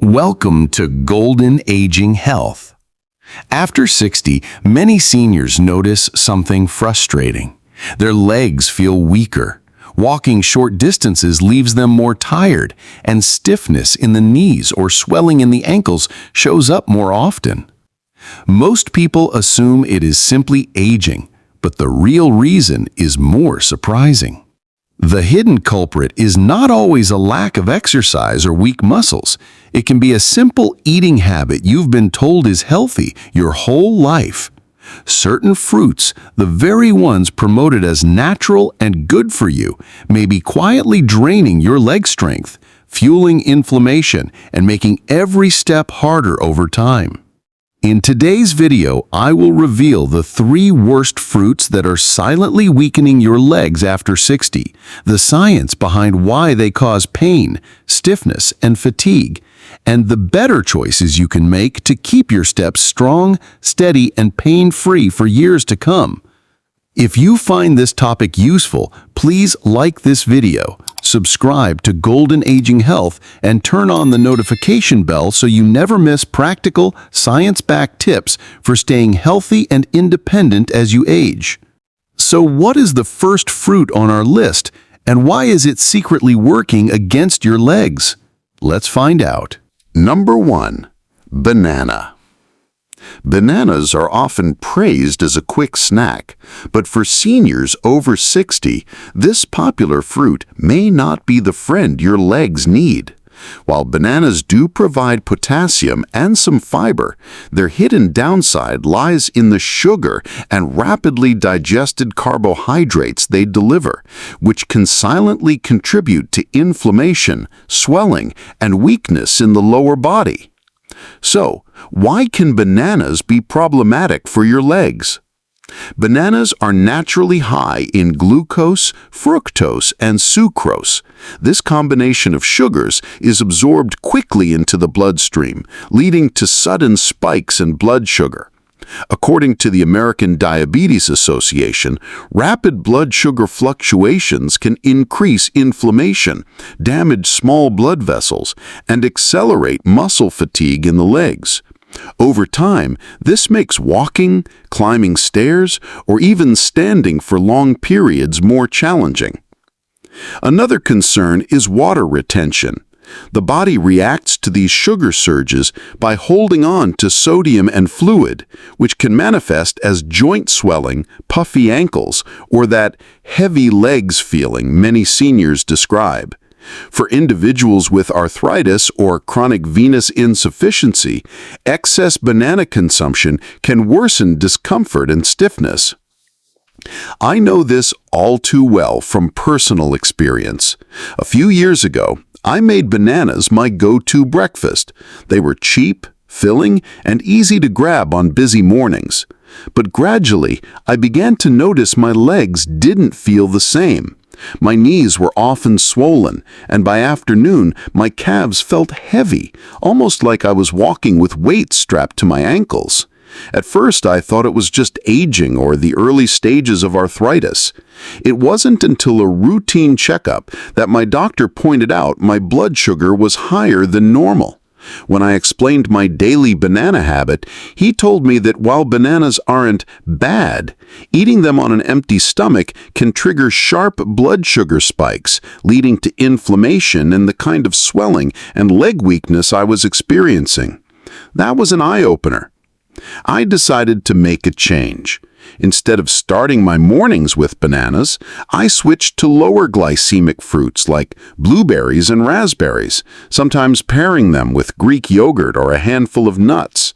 Welcome to Golden Aging Health. After 60, many seniors notice something frustrating. Their legs feel weaker. Walking short distances leaves them more tired, and stiffness in the knees or swelling in the ankles shows up more often. Most people assume it is simply aging, but the real reason is more surprising. The hidden culprit is not always a lack of exercise or weak muscles. It can be a simple eating habit you've been told is healthy your whole life. Certain fruits, the very ones promoted as natural and good for you, may be quietly draining your leg strength, fueling inflammation, and making every step harder over time. In today's video, I will reveal the 3 worst fruits that are silently weakening your legs after 60, the science behind why they cause pain, stiffness, and fatigue, and the better choices you can make to keep your steps strong, steady, and pain-free for years to come. If you find this topic useful, please like this video, subscribe to Golden Aging Health, and turn on the notification bell so you never miss practical, science-backed tips for staying healthy and independent as you age. So what is the first fruit on our list, and why is it secretly working against your legs? Let's find out. Number 1. Banana. Bananas are often praised as a quick snack, but for seniors over 60, this popular fruit may not be the friend your legs need. While bananas do provide potassium and some fiber, their hidden downside lies in the sugar and rapidly digested carbohydrates they deliver, which can silently contribute to inflammation, swelling, and weakness in the lower body. So, why can bananas be problematic for your legs? Bananas are naturally high in glucose, fructose, and sucrose. This combination of sugars is absorbed quickly into the bloodstream, leading to sudden spikes in blood sugar. According to the American Diabetes Association, rapid blood sugar fluctuations can increase inflammation, damage small blood vessels, and accelerate muscle fatigue in the legs. Over time, this makes walking, climbing stairs, or even standing for long periods more challenging. Another concern is water retention. The body reacts to these sugar surges by holding on to sodium and fluid, which can manifest as joint swelling, puffy ankles, or that heavy legs feeling many seniors describe. For individuals with arthritis or chronic venous insufficiency, excess banana consumption can worsen discomfort and stiffness. I know this all too well from personal experience. A few years ago, I made bananas my go-to breakfast. They were cheap, filling, and easy to grab on busy mornings. But gradually, I began to notice my legs didn't feel the same. My knees were often swollen, and by afternoon, my calves felt heavy, almost like I was walking with weights strapped to my ankles. At first, I thought it was just aging or the early stages of arthritis. It wasn't until a routine checkup that my doctor pointed out my blood sugar was higher than normal. When I explained my daily banana habit, he told me that while bananas aren't bad, eating them on an empty stomach can trigger sharp blood sugar spikes, leading to inflammation and the kind of swelling and leg weakness I was experiencing. That was an eye-opener. I decided to make a change. Instead of starting my mornings with bananas, I switched to lower glycemic fruits like blueberries and raspberries, sometimes pairing them with Greek yogurt or a handful of nuts.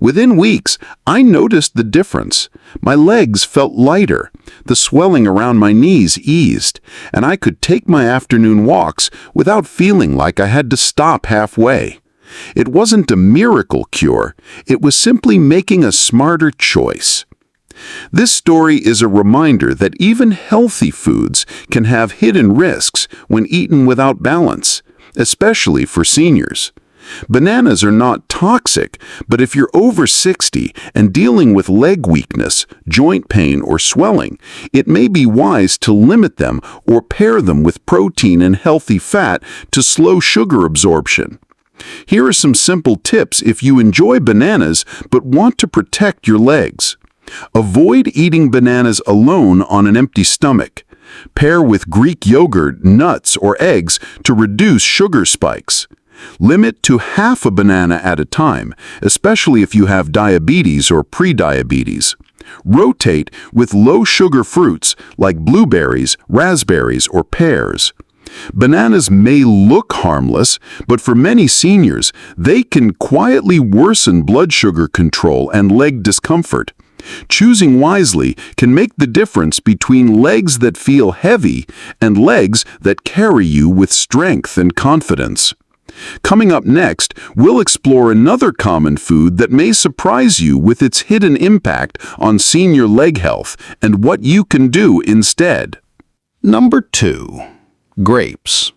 Within weeks, I noticed the difference. My legs felt lighter, the swelling around my knees eased, and I could take my afternoon walks without feeling like I had to stop halfway. It wasn't a miracle cure, it was simply making a smarter choice. This story is a reminder that even healthy foods can have hidden risks when eaten without balance, especially for seniors. Bananas are not toxic, but if you're over 60 and dealing with leg weakness, joint pain, or swelling, it may be wise to limit them or pair them with protein and healthy fat to slow sugar absorption. Here are some simple tips if you enjoy bananas but want to protect your legs. Avoid eating bananas alone on an empty stomach. Pair with Greek yogurt, nuts, or eggs to reduce sugar spikes. Limit to half a banana at a time, especially if you have diabetes or prediabetes. Rotate with low-sugar fruits like blueberries, raspberries, or pears. Bananas may look harmless, but for many seniors, they can quietly worsen blood sugar control and leg discomfort. Choosing wisely can make the difference between legs that feel heavy and legs that carry you with strength and confidence. Coming up next, we'll explore another common food that may surprise you with its hidden impact on senior leg health and what you can do instead. Number 2. Grapes.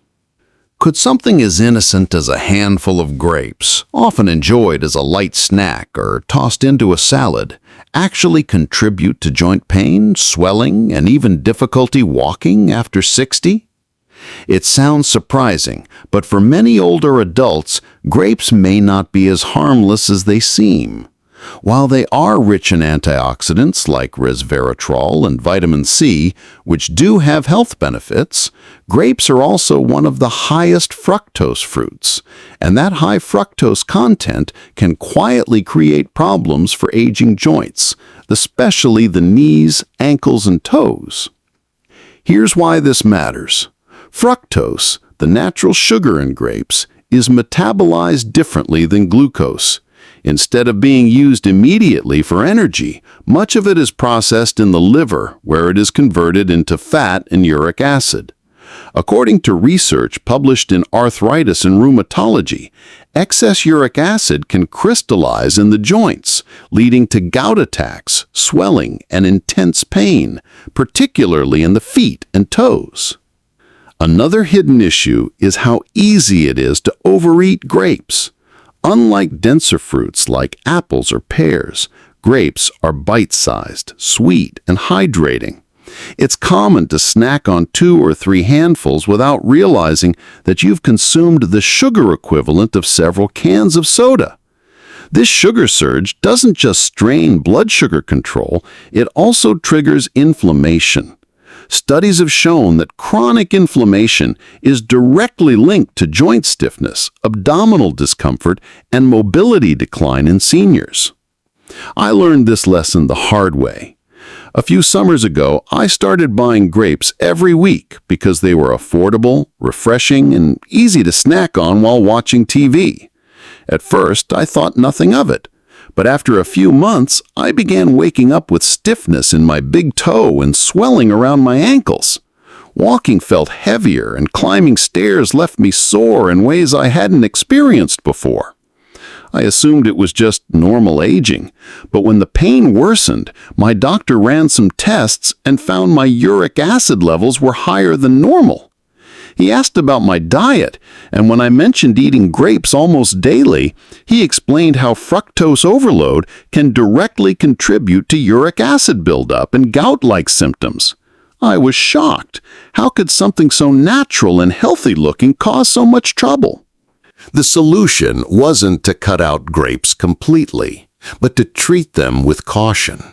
Could something as innocent as a handful of grapes, often enjoyed as a light snack or tossed into a salad, actually contribute to joint pain, swelling, and even difficulty walking after 60? It sounds surprising, but for many older adults, grapes may not be as harmless as they seem. While they are rich in antioxidants like resveratrol and vitamin C, which do have health benefits, grapes are also one of the highest fructose fruits, and that high fructose content can quietly create problems for aging joints, especially the knees, ankles, and toes. Here's why this matters. Fructose, the natural sugar in grapes, is metabolized differently than glucose. Instead of being used immediately for energy, much of it is processed in the liver, where it is converted into fat and uric acid. According to research published in Arthritis and Rheumatology, excess uric acid can crystallize in the joints, leading to gout attacks, swelling, and intense pain, particularly in the feet and toes. Another hidden issue is how easy it is to overeat grapes. Unlike denser fruits like apples or pears, grapes are bite-sized, sweet, and hydrating. It's common to snack on 2 or 3 handfuls without realizing that you've consumed the sugar equivalent of several cans of soda. This sugar surge doesn't just strain blood sugar control, it also triggers inflammation. Studies have shown that chronic inflammation is directly linked to joint stiffness, abdominal discomfort, and mobility decline in seniors. I learned this lesson the hard way. A few summers ago, I started buying grapes every week because they were affordable, refreshing, and easy to snack on while watching TV. At first, I thought nothing of it. But after a few months, I began waking up with stiffness in my big toe and swelling around my ankles. Walking felt heavier, and climbing stairs left me sore in ways I hadn't experienced before. I assumed it was just normal aging, but when the pain worsened, my doctor ran some tests and found my uric acid levels were higher than normal. He asked about my diet, and when I mentioned eating grapes almost daily, he explained how fructose overload can directly contribute to uric acid buildup and gout-like symptoms. I was shocked. How could something so natural and healthy-looking cause so much trouble? The solution wasn't to cut out grapes completely, but to treat them with caution.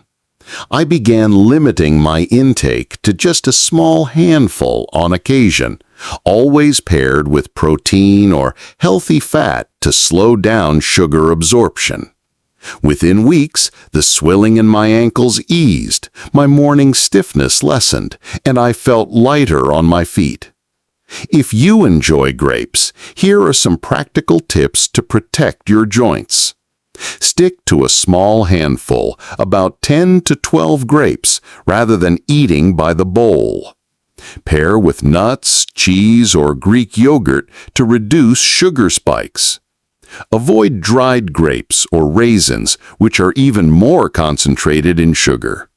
I began limiting my intake to just a small handful on occasion, always paired with protein or healthy fat to slow down sugar absorption. Within weeks, the swelling in my ankles eased, my morning stiffness lessened, and I felt lighter on my feet. If you enjoy grapes, here are some practical tips to protect your joints. Stick to a small handful, about 10 to 12 grapes, rather than eating by the bowl. Pair with nuts, cheese, or Greek yogurt to reduce sugar spikes. Avoid dried grapes or raisins, which are even more concentrated in sugar.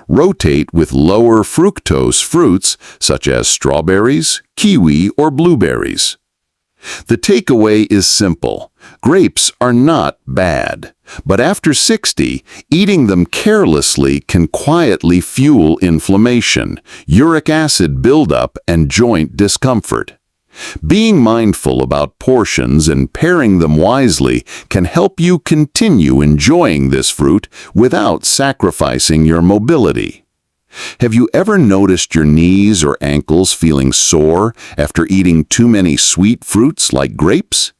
Rotate with lower fructose fruits, such as strawberries, kiwi, or blueberries. The takeaway is simple. Grapes are not bad, but after 60, eating them carelessly can quietly fuel inflammation, uric acid buildup, and joint discomfort. Being mindful about portions and pairing them wisely can help you continue enjoying this fruit without sacrificing your mobility. Have you ever noticed your knees or ankles feeling sore after eating too many sweet fruits like grapes?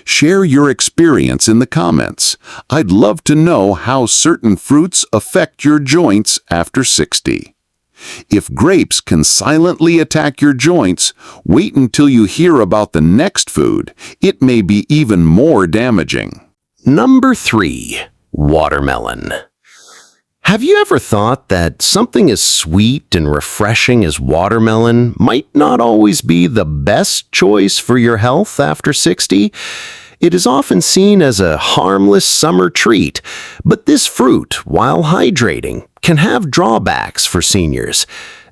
Share your experience in the comments. I'd love to know how certain fruits affect your joints after 60. If grapes can silently attack your joints, wait until you hear about the next food. It may be even more damaging. Number 3. Watermelon. Have you ever thought that something as sweet and refreshing as watermelon might not always be the best choice for your health after 60? It is often seen as a harmless summer treat, but this fruit, while hydrating, can have drawbacks for seniors,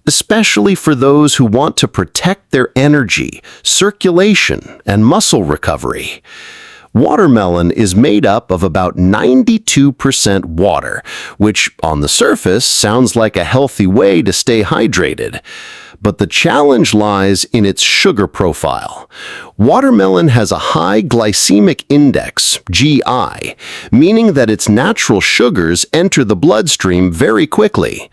especially for those who want to protect their energy, circulation, and muscle recovery. Watermelon is made up of about 92% water, which on the surface sounds like a healthy way to stay hydrated. But the challenge lies in its sugar profile. Watermelon has a high glycemic index, GI, meaning that its natural sugars enter the bloodstream very quickly.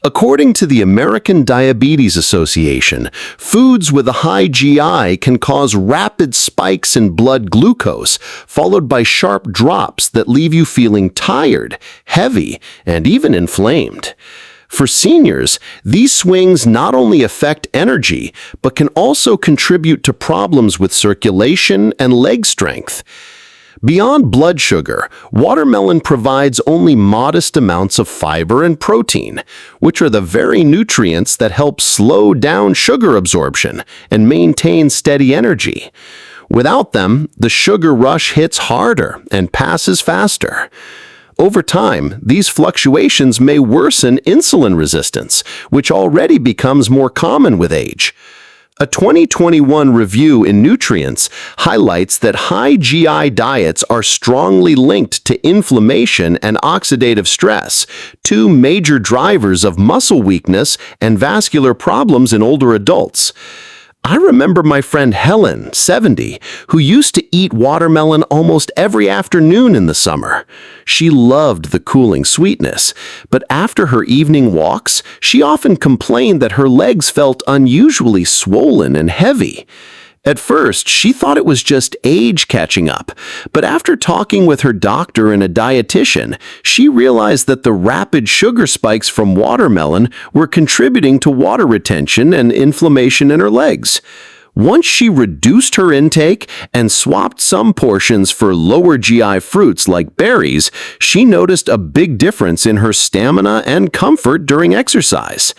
According to the American Diabetes Association, foods with a high GI can cause rapid spikes in blood glucose, followed by sharp drops that leave you feeling tired, heavy, and even inflamed. For seniors, these swings not only affect energy, but can also contribute to problems with circulation and leg strength. Beyond blood sugar, watermelon provides only modest amounts of fiber and protein, which are the very nutrients that help slow down sugar absorption and maintain steady energy. Without them, the sugar rush hits harder and passes faster. Over time, these fluctuations may worsen insulin resistance, which already becomes more common with age. A 2021 review in Nutrients highlights that high GI diets are strongly linked to inflammation and oxidative stress, two major drivers of muscle weakness and vascular problems in older adults. I remember my friend Helen, 70, who used to eat watermelon almost every afternoon in the summer. She loved the cooling sweetness, but after her evening walks, she often complained that her legs felt unusually swollen and heavy. At first, she thought it was just age catching up, but after talking with her doctor and a dietitian, she realized that the rapid sugar spikes from watermelon were contributing to water retention and inflammation in her legs. Once she reduced her intake and swapped some portions for lower GI fruits like berries, she noticed a big difference in her stamina and comfort during exercise.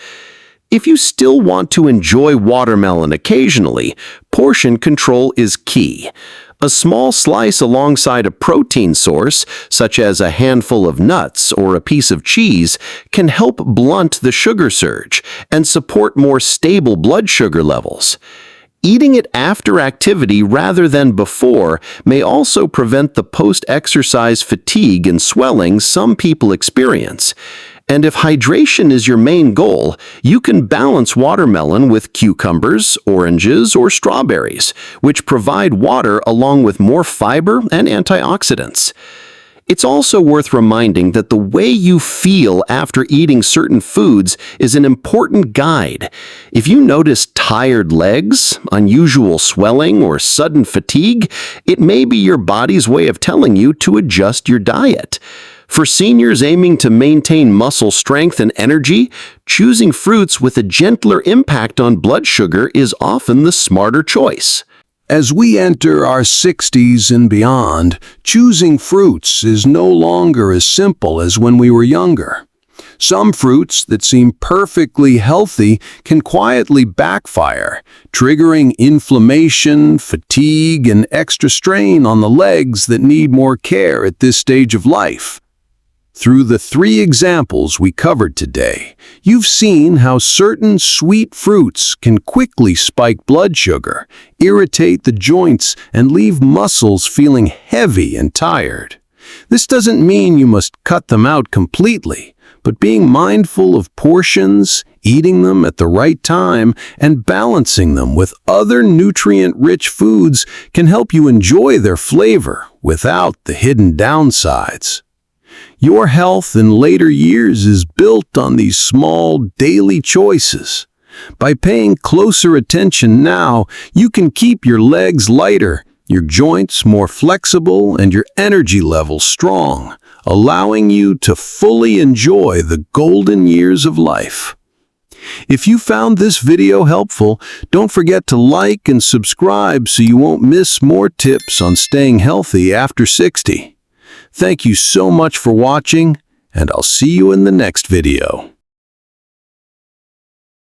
If you still want to enjoy watermelon occasionally, portion control is key. A small slice alongside a protein source, such as a handful of nuts or a piece of cheese, can help blunt the sugar surge and support more stable blood sugar levels. Eating it after activity rather than before may also prevent the post-exercise fatigue and swelling some people experience. And if hydration is your main goal, you can balance watermelon with cucumbers, oranges, or strawberries, which provide water along with more fiber and antioxidants. It's also worth reminding that the way you feel after eating certain foods is an important guide. If you notice tired legs, unusual swelling, or sudden fatigue, it may be your body's way of telling you to adjust your diet. For seniors aiming to maintain muscle strength and energy, choosing fruits with a gentler impact on blood sugar is often the smarter choice. As we enter our 60s and beyond, choosing fruits is no longer as simple as when we were younger. Some fruits that seem perfectly healthy can quietly backfire, triggering inflammation, fatigue, and extra strain on the legs that need more care at this stage of life. Through the 3 examples we covered today, you've seen how certain sweet fruits can quickly spike blood sugar, irritate the joints, and leave muscles feeling heavy and tired. This doesn't mean you must cut them out completely, but being mindful of portions, eating them at the right time, and balancing them with other nutrient-rich foods can help you enjoy their flavor without the hidden downsides. Your health in later years is built on these small daily choices. By paying closer attention now, you can keep your legs lighter, your joints more flexible, and your energy levels strong, allowing you to fully enjoy the golden years of life. If you found this video helpful, don't forget to like and subscribe so you won't miss more tips on staying healthy after 60. Thank you so much for watching, and I'll see you in the next video.